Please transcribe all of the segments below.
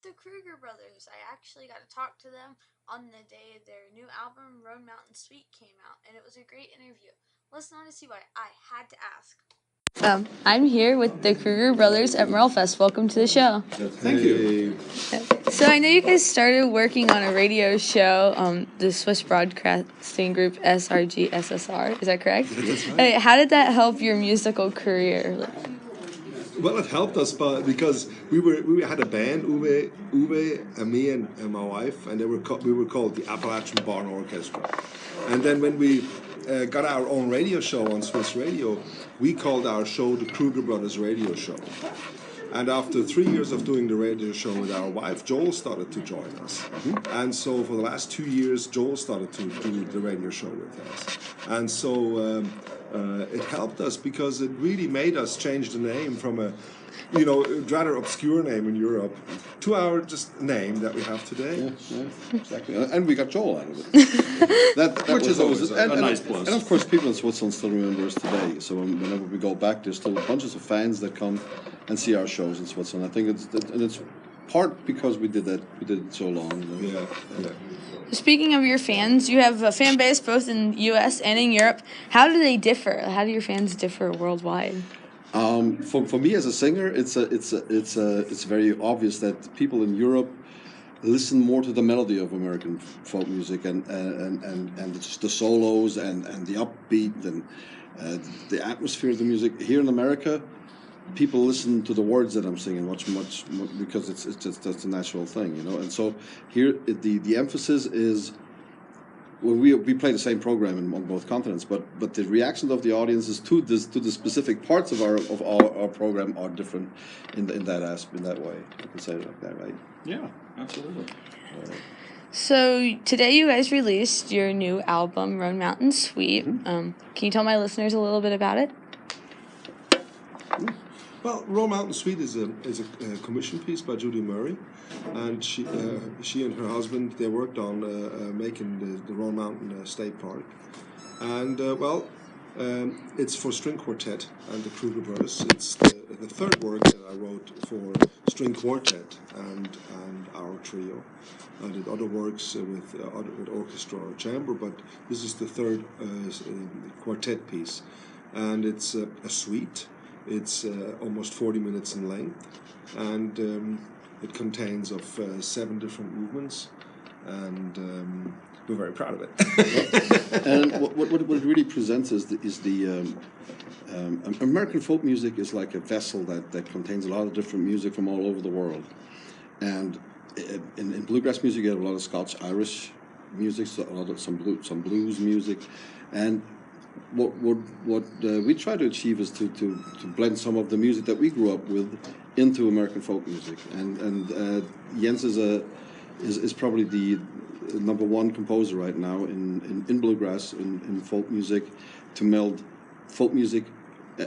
the Kruger Brothers. I actually got to talk to them on the day their new album, Roan Mountain Suite, came out, and it was a great interview. Listen on to see why I had to ask. I'm here with the Kruger Brothers at MerleFest. Welcome to the show. Thank you. So I know you guys started working on a radio show, the Swiss Broadcasting Group SRG SSR. Is that correct? That's right. How did that help your musical career? Well, it helped us, because we had a band, Uwe, and me and my wife, and we were called the Appalachian Barn Orchestra. And then when we got our own radio show on Swiss Radio, we called our show the Kruger Brothers Radio Show. And after 3 years of doing the radio show with our wife, Joel started to join us. Mm-hmm. And so for the last 2 years, Joel started to do the radio show with us. And so it helped us because it really made us change the name from a rather obscure name in Europe to our just name that we have today. Yeah, exactly. And we got Joel out of it. that Which is always a nice plus. And of course, people in Switzerland still remember us today. So whenever we go back, there's still bunches of fans that come and see our shows in Switzerland. I think it's part because we did it so long. Yeah. Speaking of your fans, you have a fan base both in the U.S. and in Europe. How do they differ? How do your fans differ worldwide? For me as a singer, it's very obvious that people in Europe listen more to the melody of American folk music and the solos and the upbeat and the atmosphere of the music. Here in America, people listen to the words that I'm singing much more because it's just that's a natural thing, And so here the emphasis is. Well, we play the same program on both continents, but the reactions of the audiences to the specific parts of our program are different in that way. You can say it like that, right? Yeah, absolutely. So today you guys released your new album, Roan Mountain Suite. Mm-hmm. Can you tell my listeners a little bit about it? Well, Roan Mountain Suite is a commission piece by Judy Murray, and she and her husband, they worked on making the Roan Mountain State Park, and it's for string quartet and the Kruger Brothers. It's the third work that I wrote for string quartet and our trio. I did other works with orchestra or chamber, but this is the third quartet piece, and it's a suite. It's almost 40 minutes in length, and it contains of 7 different movements, and we're very proud of it. And what it really presents is the American folk music is like a vessel that contains a lot of different music from all over the world, and in bluegrass music you have a lot of Scots-Irish music, so some blues music, and what we try to achieve is to blend some of the music that we grew up with into American folk music, and Jens is probably the number one composer right now in bluegrass in folk music, to meld folk music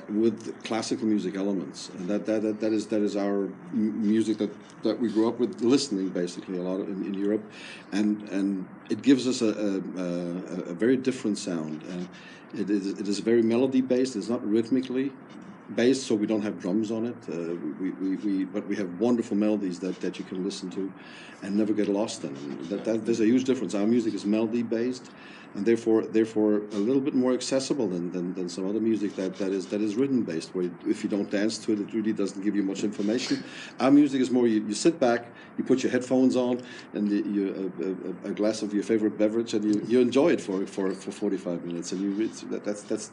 with classical music elements, and that is our music that we grew up with listening basically a lot in Europe, and it gives us a very different sound. It is very melody based. It's not rhythmically based, so we don't have drums on it. But we have wonderful melodies that you can listen to and never get lost in. There's a huge difference. Our music is melody based, and therefore a little bit more accessible than some other music that is rhythm based, where if you don't dance to it, it really doesn't give you much information. Our music is more you sit back, you put your headphones on, and a glass of your favorite beverage, and you enjoy it for 45 minutes, and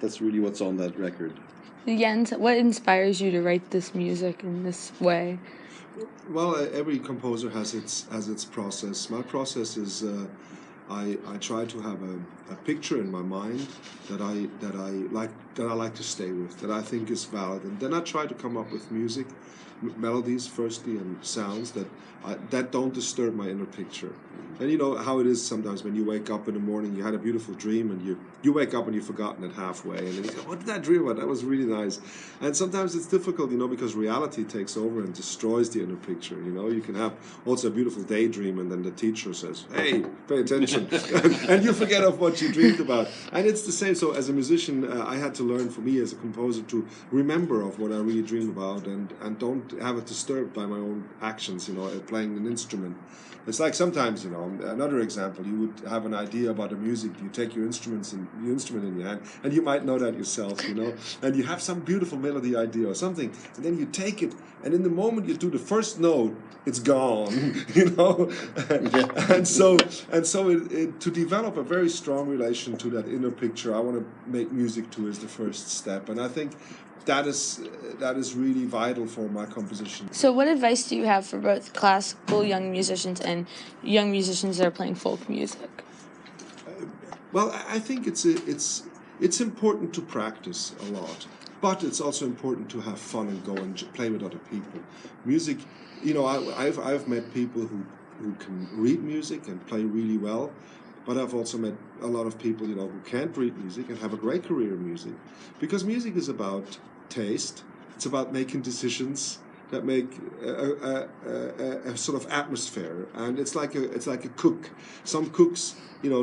that's really what's on that record. Jens, what inspires you to write this music in this way? Well, every composer has its process. My process is I try to have a picture in my mind that I like to stay with, that I think is valid, and then I try to come up with music, melodies firstly, and sounds that don't disturb my inner picture. And you know how it is sometimes when you wake up in the morning, you had a beautiful dream, and you wake up and you've forgotten it halfway, and then you go, what did I dream about? That was really nice. And sometimes it's difficult, because reality takes over and destroys the inner picture. You can have also a beautiful daydream, and then the teacher says, hey, pay attention, and you forget of what you dreamed about. And it's the same. So as a musician, I had to learn, for me as a composer, to remember of what I really dream about, and don't would have it disturbed by my own actions, playing an instrument. It's like sometimes, another example, you would have an idea about the music, you take your instrument in your hand, and you might know that yourself, and you have some beautiful melody idea or something, and then you take it, and in the moment you do the first note, it's gone, and so to develop a very strong relation to that inner picture, I want to make music to is the first step, and I think that is really vital for my composition. So what advice do you have for both classical young musicians and young musicians that are playing folk music? Well, I think it's important to practice a lot, but it's also important to have fun and go and play with other people. Music, I've met people who can read music and play really well, but I've also met a lot of people who can't read music and have a great career in music, because music is about taste. It's about making decisions that make a sort of atmosphere, and it's like a cook. Some cooks,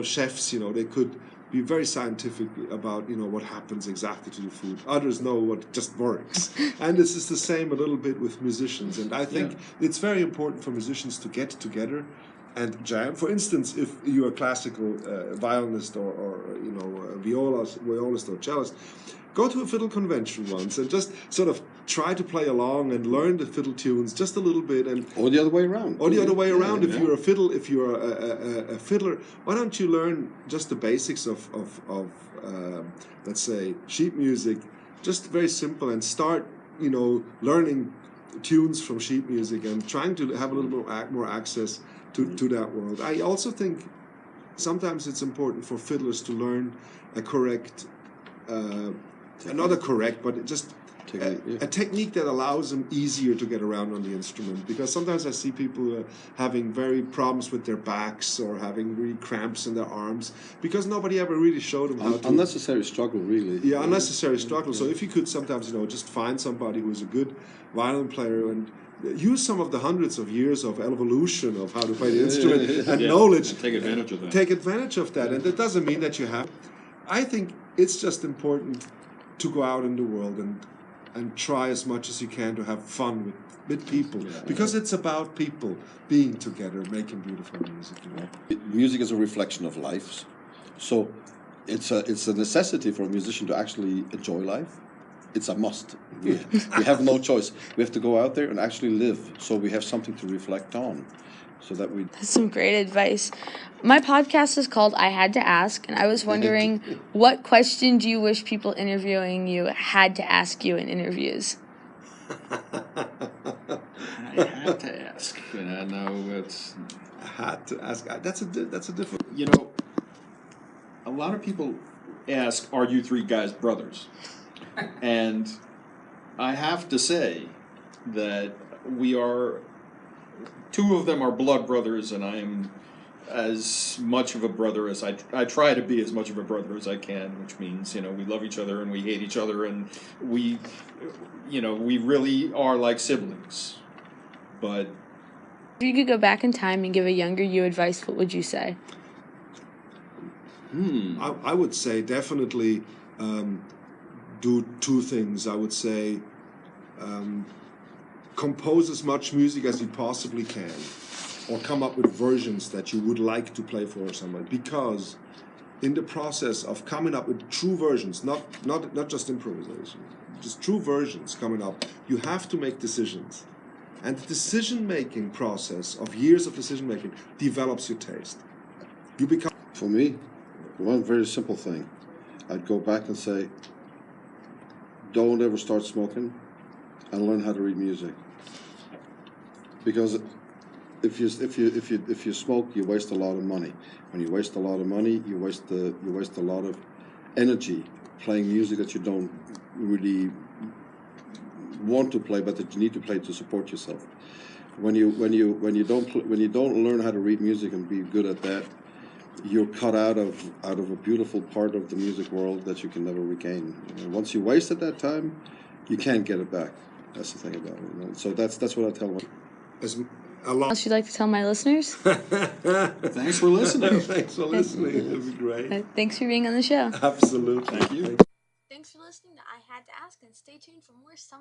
chefs, they could be very scientific about what happens exactly to the food. Others know what just works, and this is the same a little bit with musicians. And I think it's very important for musicians to get together and jam. For instance, if you're a classical violinist or a violist or cellist, go to a fiddle convention once and just sort of try to play along and learn the fiddle tunes just a little bit, or the other way around. If you're a fiddler, why don't you learn just the basics of let's say sheet music, just very simple, and start learning tunes from sheet music and trying to have a little more access to that world. I also think sometimes it's important for fiddlers to learn a correct, not a correct, but just a technique that allows them easier to get around on the instrument. Because sometimes I see people having very problems with their backs or having really cramps in their arms because nobody ever really showed them how to. Unnecessary struggle, really. Yeah, unnecessary struggle. So if you could sometimes, just find somebody who's a good violin player and use some of the hundreds of years of evolution of how to play the instrument and knowledge. And take advantage of that. Take advantage of that. And that doesn't mean that you have. I think it's just important to go out in the world and try as much as you can to have fun with people. Because it's about people being together, making beautiful music. Music is a reflection of life. So it's a necessity for a musician to actually enjoy life. It's a must. We have no choice. We have to go out there and actually live, so we have something to reflect on. So that we. That's some great advice. My podcast is called I Had to Ask, and I was wondering, what question do you wish people interviewing you had to ask you in interviews? I had to ask. No, it's. I had to ask. That's a different. A lot of people ask, "Are you three guys brothers?" And I have to say that we are. Two of them are blood brothers, and I am as much of a brother as I try to be as much of a brother as I can, which means, we love each other and we hate each other, and we really are like siblings. But if you could go back in time and give a younger you advice, what would you say? I would say definitely do two things. I would say compose as much music as you possibly can, or come up with versions that you would like to play for someone, because in the process of coming up with true versions, not just improvisation, just true versions coming up, you have to make decisions, and the decision-making process of years of decision-making develops your taste. You become. For me, one very simple thing, I'd go back and say, don't ever start smoking and learn how to read music. Because if you smoke, you waste a lot of money. When you waste a lot of money, you waste a lot of energy playing music that you don't really want to play, but that you need to play to support yourself. When you don't learn how to read music and be good at that, you're cut out of a beautiful part of the music world that you can never regain. Once you wasted that time, you can't get it back. That's the thing about it. So that's what I tell them. What else you'd like to tell my listeners? thanks for listening. Thanks for listening. It was great. Thanks for being on the show. Absolutely. Thank you. Thanks for listening to I Had to Ask, and stay tuned for more summer.